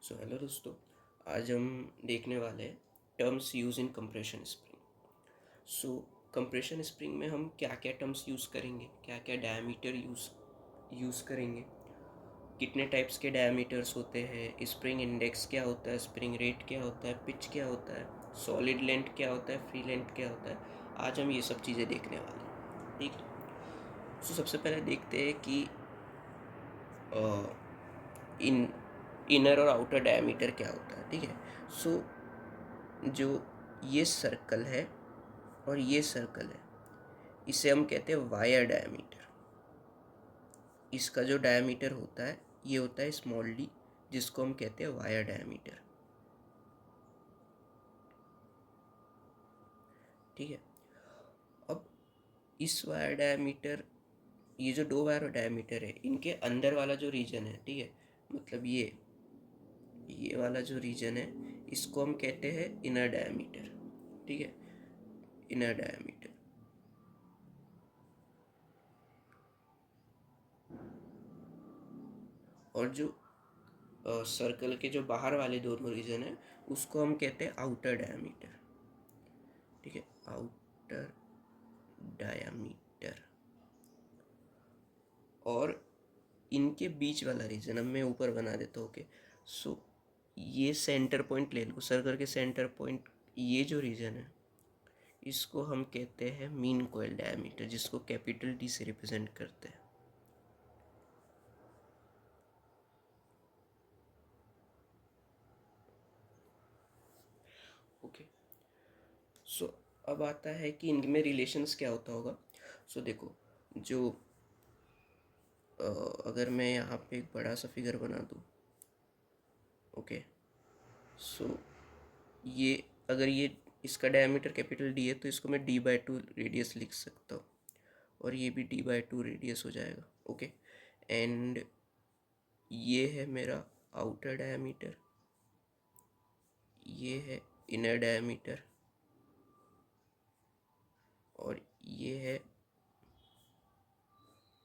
Hello दोस्तों, आज हम देखने वाले हैं terms use in compression spring. Compression spring में हम क्या क्या टर्म्स यूज़ करेंगे, क्या क्या डायमीटर यूज़ करेंगे, कितने टाइप्स के डायमीटर्स होते हैं, स्प्रिंग इंडेक्स क्या होता है, स्प्रिंग रेट क्या होता है, पिच क्या होता है, सॉलिड लेंथ क्या होता है, फ्री लेंथ क्या होता है। आज हम ये सब चीज़ें देखने वाले हैं, ठीक है। सबसे पहले देखते हैं कि इन इनर और आउटर डायमीटर क्या होता है, ठीक है। सो जो ये सर्कल है और ये सर्कल है, इसे हम कहते हैं वायर डायमीटर। इसका जो डायमीटर होता है ये होता है स्मॉल डी, जिसको हम कहते हैं वायर डायमीटर, ठीक है। अब इस वायर डायमीटर, ये जो दो वायर डायमीटर है, इनके अंदर वाला जो रीजन है, ठीक है, मतलब ये वाला जो रीजन है, इसको हम कहते हैं इनर डायमीटर, ठीक है, इनर डायमीटर। और जो सर्कल के जो बाहर वाले दोनों रीजन है, उसको हम कहते हैं आउटर डायमीटर, ठीक है, आउटर डायमीटर। और इनके बीच वाला रीजन अब मैं ऊपर बना देता हूँ। ओके, सो ये सेंटर पॉइंट ले लो, सर्कल के सेंटर पॉइंट, ये जो रीजन है इसको हम कहते हैं मीन कॉइल डायमीटर, जिसको कैपिटल डी से रिप्रेजेंट करते हैं। ओके, सो अब आता है कि इनमें रिलेशंस क्या होता होगा। देखो, जो अगर मैं यहाँ पे एक बड़ा सा फिगर बना दूँ, ओके, सो ये अगर ये इसका डायमीटर कैपिटल डी है, तो इसको मैं d/2 रेडियस लिख सकता हूँ, और ये भी d/2 रेडियस हो जाएगा। ओके, एंड ये है मेरा आउटर डायमीटर, ये है इनर डायमीटर, और ये है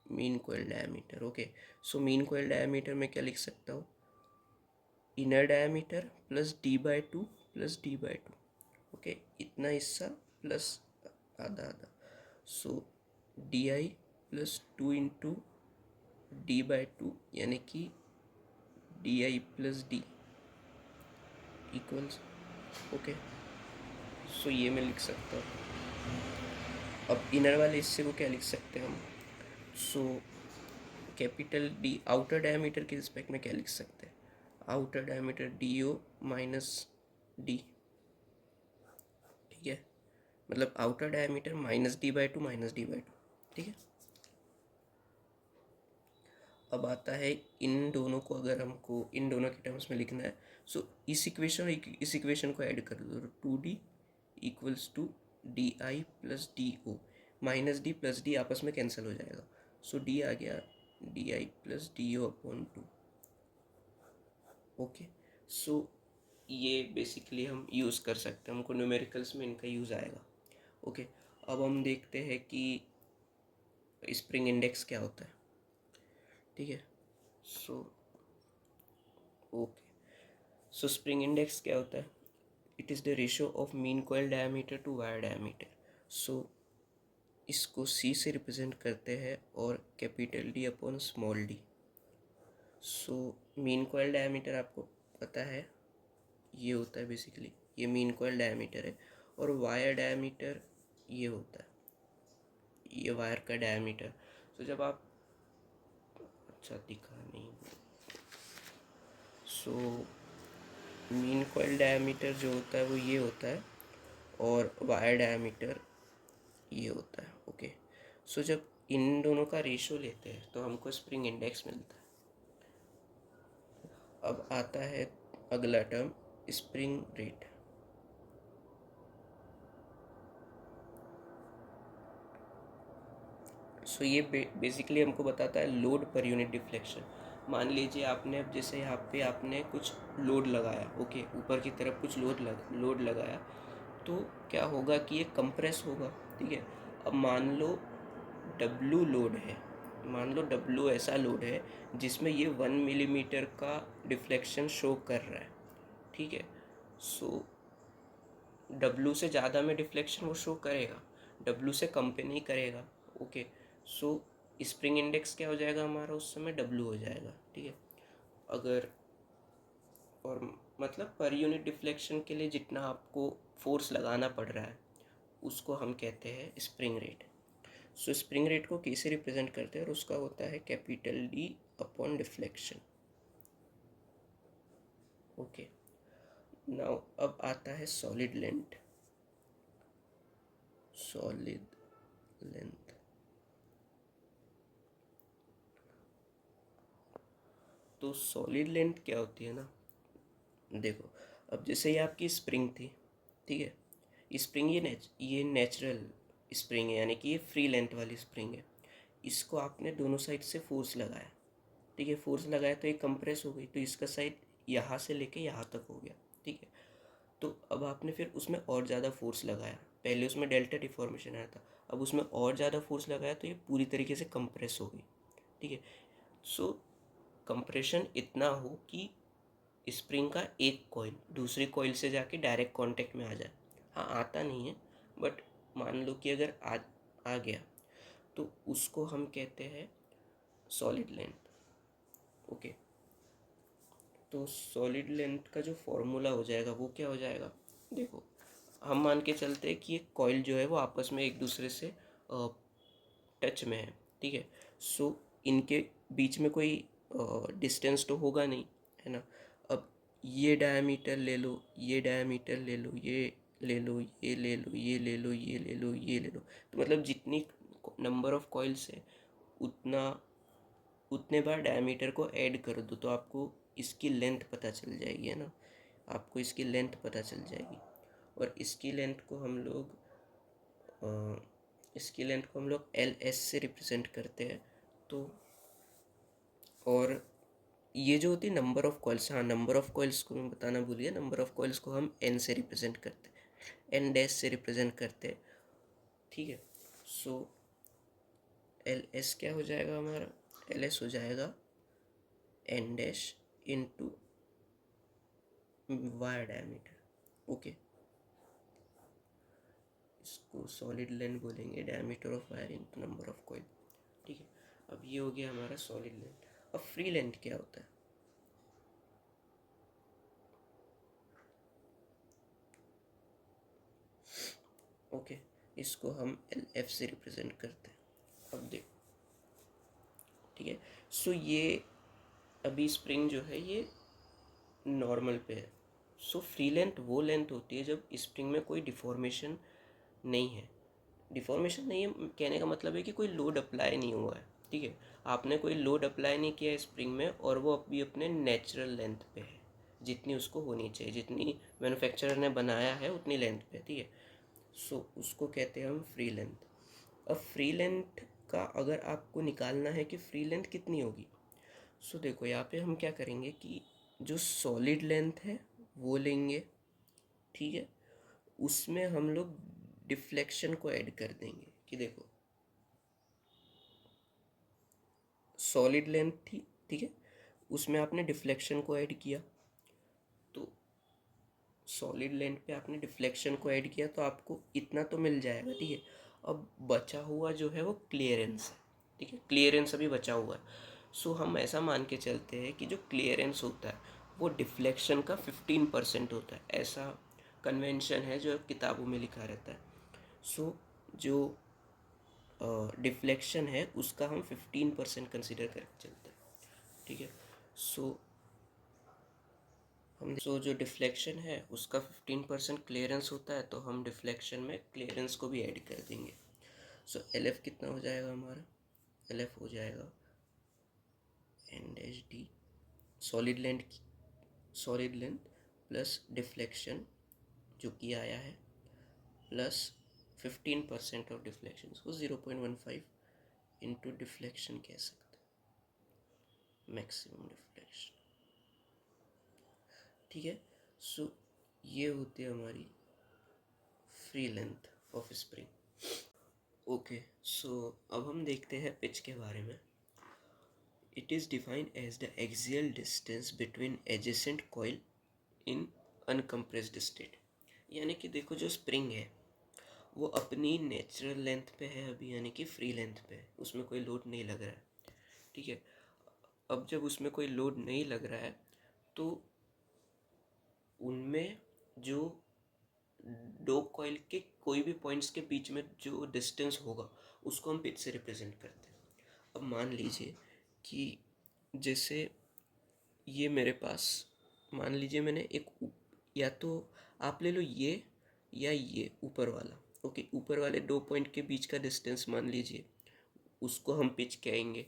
mean coil diameter. Okay, mean coil diameter में क्या लिख सकता हूँ, inner diameter plus d/2 plus d/2। Okay, इतना हिस्सा प्लस आधा आधा, सो di प्लस 2 इंटू d/2, यानी कि di plus D equals. Okay, ये मैं लिख सकता हूँ। अब इनर वाले हिस्से को क्या लिख सकते हैं हम, so capital D outer diameter के रिस्पेक्ट में क्या लिख सकते हैं, outer diameter D O minus D, ठीक है, मतलब आउटर डायमीटर -d/2 -d/2, ठीक है। अब आता है इन दोनों को अगर हमको इन दोनों के टर्म्स में लिखना है, इस इक्वेशन को ऐड कर दो, 2d equals to di plus D O, minus D plus D आपस में कैंसिल हो जाएगा, डी आ गया di plus D O upon 2। Okay, ये बेसिकली हम यूज़ कर सकते हैं, हमको न्यूमेरिकल्स में इनका यूज़ आएगा। ओके, अब हम देखते हैं कि स्प्रिंग इंडेक्स क्या होता है, ठीक है। सो ओके, स्प्रिंग इंडेक्स क्या होता है, it is the ratio of mean coil diameter to wire diameter. इसको सी से रिप्रेजेंट करते हैं और capital D upon small D. Mean coil diameter आपको पता है ये होता है, बेसिकली ये मीन कॉइल डायमीटर है, और वायर डायमीटर ये होता है, ये वायर का डायमीटर। जब आप अच्छा दिखा नहीं, मीन कॉइल डायमीटर जो होता है वो ये होता है, और वायर डायमीटर ये होता है। ओके, जब इन दोनों का रेशो लेते हैं तो हमको स्प्रिंग इंडेक्स मिलता है। अब आता है अगला टर्म, स्प्रिंग रेट। ये बेसिकली हमको बताता है लोड पर यूनिट डिफ्लेक्शन। मान लीजिए आपने अब जैसे यहाँ पे आपने कुछ लोड लगाया, ओके, ऊपर की तरफ कुछ लोड लगाया, तो क्या होगा कि ये कंप्रेस होगा, ठीक है। अब मान लो W लोड है, मान लो W ऐसा लोड है जिसमें ये 1 मिलीमीटर का डिफ्लेक्शन शो कर रहा है, ठीक है। सो W से ज़्यादा में डिफ्लेक्शन वो शो करेगा, W से कम पे नहीं करेगा, ओके। सो स्प्रिंग इंडेक्स क्या हो जाएगा हमारा उस समय, W हो जाएगा, ठीक है। अगर और मतलब पर यूनिट डिफ्लेक्शन के लिए जितना आपको फोर्स लगाना पड़ रहा है उसको हम कहते हैं स्प्रिंग रेट। सो स्प्रिंग रेट को कैसे रिप्रेजेंट करते हैं, और उसका होता है capital D upon deflection, okay. Now अब आता है सॉलिड लेंथ। सॉलिड लेंथ, तो सॉलिड लेंथ क्या होती है ना, देखो अब जैसे ये आपकी स्प्रिंग थी, ठीक है। स्प्रिंग ये नेचुरल स्प्रिंग है, यानी कि ये फ्री लेंथ वाली स्प्रिंग है। इसको आपने दोनों साइड से फोर्स लगाया, ठीक है। फोर्स लगाया तो ये कंप्रेस हो गई, तो इसका साइड यहाँ से लेके यहाँ तक हो गया, ठीक है। तो अब आपने फिर उसमें और ज़्यादा फोर्स लगाया, पहले उसमें डेल्टा डिफॉर्मेशन आया था, अब उसमें और ज़्यादा फोर्स लगाया तो ये पूरी तरीके से कंप्रेस हो गई, ठीक है। सो कंप्रेशन इतना हो कि स्प्रिंग का एक कॉइल दूसरी कॉइल से जाके डायरेक्ट कांटेक्ट में आ जाए। हाँ, आता नहीं है, बट मान लो कि अगर आ गया तो उसको हम कहते हैं सॉलिड लेंथ, ओके। तो सॉलिड लेंथ का जो फॉर्मूला हो जाएगा वो क्या हो जाएगा, देखो हम मान के चलते हैं कि एक कॉइल जो है वो आपस में एक दूसरे से टच में है, ठीक है। सो इनके बीच में कोई डिस्टेंस तो होगा नहीं, है ना। अब ये डायमीटर ले लो, ये डायमीटर ले लो, ये ले लो, ये ले लो, ये ले लो, ये ले लो, ये ले लो, तो मतलब जितनी नंबर ऑफ कॉइल्स है उतना उतने बार डायमीटर को ऐड कर दो तो आपको इसकी लेंथ पता चल जाएगी, है ना। आपको इसकी लेंथ पता चल जाएगी, और इसकी लेंथ को हम लोग LS से रिप्रेजेंट करते हैं। तो और ये जो होती है नंबर ऑफ कॉइल्स, हाँ नंबर ऑफ कॉइल्स को मैं बताना भूल गया, नंबर ऑफ कॉइल्स को हम N से रिप्रेजेंट करते हैं, N डैश से रिप्रेजेंट करते हैं, ठीक है। सो LS क्या हो जाएगा हमारा, LS हो जाएगा N dash into wire diameter, okay. इसको सॉलिड लेंथ बोलेंगे, diameter of wire into number of coil, ठीक है। अब ये हो गया हमारा सॉलिड लेंथ। अब फ्री लेंथ क्या होता है, ओके। इसको हम LF से रिप्रेजेंट करते हैं। अब देखो, ठीक है। सो ये अभी स्प्रिंग जो है ये नॉर्मल पे है। सो फ्री लेंथ वो लेंथ होती है जब स्प्रिंग में कोई डिफॉर्मेशन नहीं है। डिफॉर्मेशन नहीं है कहने का मतलब है कि कोई लोड अप्लाई नहीं हुआ है, ठीक है। आपने कोई लोड अप्लाई नहीं किया है स्प्रिंग में, और वो अभी अपने नेचुरल लेंथ पे है, जितनी उसको होनी चाहिए, जितनी मैन्युफैक्चरर ने बनाया है उतनी लेंथ पे, ठीक है। सो उसको कहते हैं हम फ्री लेंथ। अब फ्री लेंथ का अगर आपको निकालना है कि फ्री लेंथ कितनी होगी, सो देखो यहाँ पे हम क्या करेंगे कि जो सॉलिड लेंथ है वो लेंगे, ठीक है। उसमें हम लोग डिफ्लेक्शन को ऐड कर देंगे, कि देखो सॉलिड लेंथ थी, ठीक है, उसमें आपने डिफ्लेक्शन को ऐड किया, तो सॉलिड लेंथ पे आपने डिफ्लेक्शन को ऐड किया तो आपको इतना तो मिल जाएगा, ठीक है। अब बचा हुआ जो है वो क्लियरेंस है, ठीक है, क्लियरेंस अभी बचा हुआ है। सो हम ऐसा मान के चलते हैं कि जो क्लियरेंस होता है वो डिफ्लेक्शन का 15% होता है, ऐसा कन्वेंशन है जो किताबों में लिखा रहता है। सो जो डिफ्लेक्शन है उसका हम 15% कंसिडर करके चलते हैं, ठीक है। सो जो डिफ्लेक्शन है उसका 15% क्लियरेंस होता है, तो हम डिफ्लेक्शन में क्लियरेंस को भी ऐड कर देंगे। सो LF कितना हो जाएगा हमारा, LF हो जाएगा ND solid length, solid length plus deflection जो कि आया है, प्लस 15% ऑफ डिफ्लेक्शन, उसको 0.15 इंटू डिफ्लेक्शन कह सकते हैं, मैक्सिमम डिफ्लेक्शन, ठीक है। सो ये होती है हमारी free length of spring, okay. So अब हम देखते हैं पिच के बारे में। It is defined as the axial distance between adjacent coil in uncompressed state. यानी कि देखो जो स्प्रिंग है वो अपनी नेचुरल लेंथ पे है अभी, यानी कि फ्री लेंथ पे है, उसमें कोई लोड नहीं लग रहा है, ठीक है। अब जब उसमें कोई लोड नहीं लग रहा है तो उनमें जो दो कॉइल के कोई भी पॉइंट्स के बीच में जो डिस्टेंस होगा उसको हम पिच से रिप्रेजेंट करते हैं। अब मान लीजिए कि जैसे ये मेरे पास, मान लीजिए मैंने या तो आप ले लो ये या ये ऊपर वाला, ओके, ऊपर वाले दो पॉइंट के बीच का डिस्टेंस मान लीजिए, उसको हम पिच कहेंगे।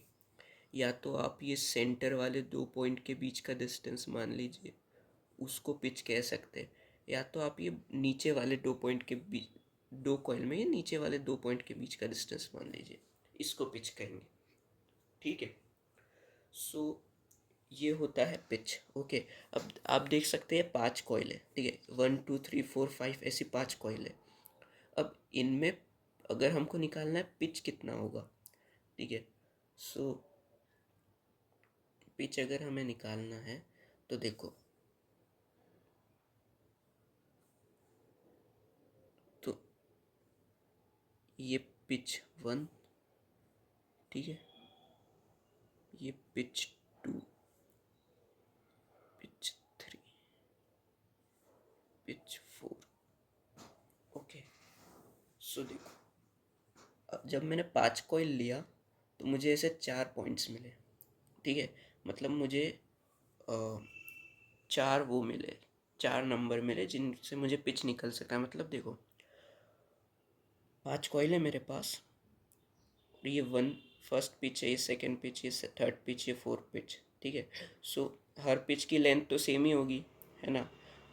या तो आप ये सेंटर वाले दो पॉइंट के बीच का डिस्टेंस मान लीजिए, उसको पिच कह सकते हैं। या तो आप ये नीचे वाले दो पॉइंट के बीच, दो कॉइल में ये नीचे वाले दो पॉइंट के बीच का डिस्टेंस मान लीजिए, इसको पिच कहेंगे, ठीक है। सो ये होता है पिच, ओके। अब आप देख सकते हैं 5 कॉइल है, ठीक है, 1 2 3 4 5 ऐसी 5 कॉइल है। अब इनमें अगर हमको निकालना है पिच कितना होगा, ठीक है। सो पिच अगर हमें निकालना है तो देखो, तो ये पिच 1, ठीक है, ये पिच 2, पिच 3, पिच 4, ओके। सो देखो, अब जब मैंने 5 कॉइल लिया तो मुझे ऐसे 4 पॉइंट्स मिले, ठीक है। मतलब मुझे अ, 4 वो मिले, 4 नंबर मिले जिनसे मुझे पिच निकल सका। मतलब देखो 5 कॉइल है मेरे पास, और ये 1 फर्स्ट पिच है, ये सेकंड पिच, ये थर्ड पिच, ये फोर्थ पिच, ठीक है। सो हर पिच की लेंथ तो सेम ही होगी, है ना।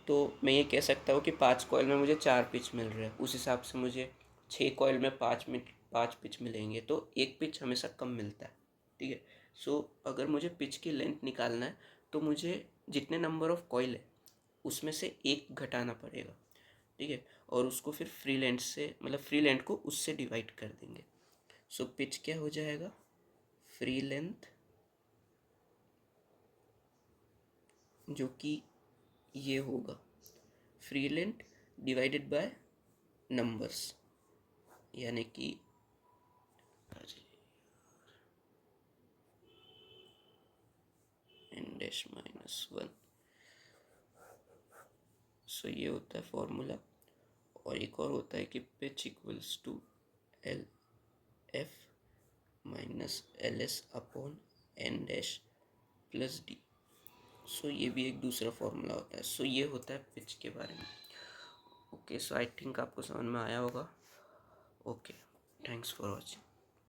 तो मैं ये कह सकता हूँ कि 5 कॉइल में मुझे 4 पिच मिल रहे हैं, उस हिसाब से मुझे 6 कॉइल में 5 पिच मिलेंगे, तो एक पिच हमेशा कम मिलता है, ठीक है। सो अगर मुझे पिच की लेंथ निकालना है तो मुझे जितने नंबर ऑफ कॉइल है उसमें से एक घटाना पड़ेगा, ठीक है। और उसको फिर फ्री लेंथ से, मतलब फ्री लेंथ को उससे डिवाइड कर देंगे। सो पिच क्या हो जाएगा, फ्री लेंथ, जो कि ये होगा free length divided by numbers, यानी कि n डैश माइनस 1। सो ये होता है फॉर्मूला। और एक और होता है कि pitch equals to L F minus L S upon N dash plus D. So ये भी एक दूसरा फॉर्मूला होता है। सो ये होता है पिच के बारे में। ओके, सो आई थिंक आपको समझ में आया होगा। Okay, thanks for watching.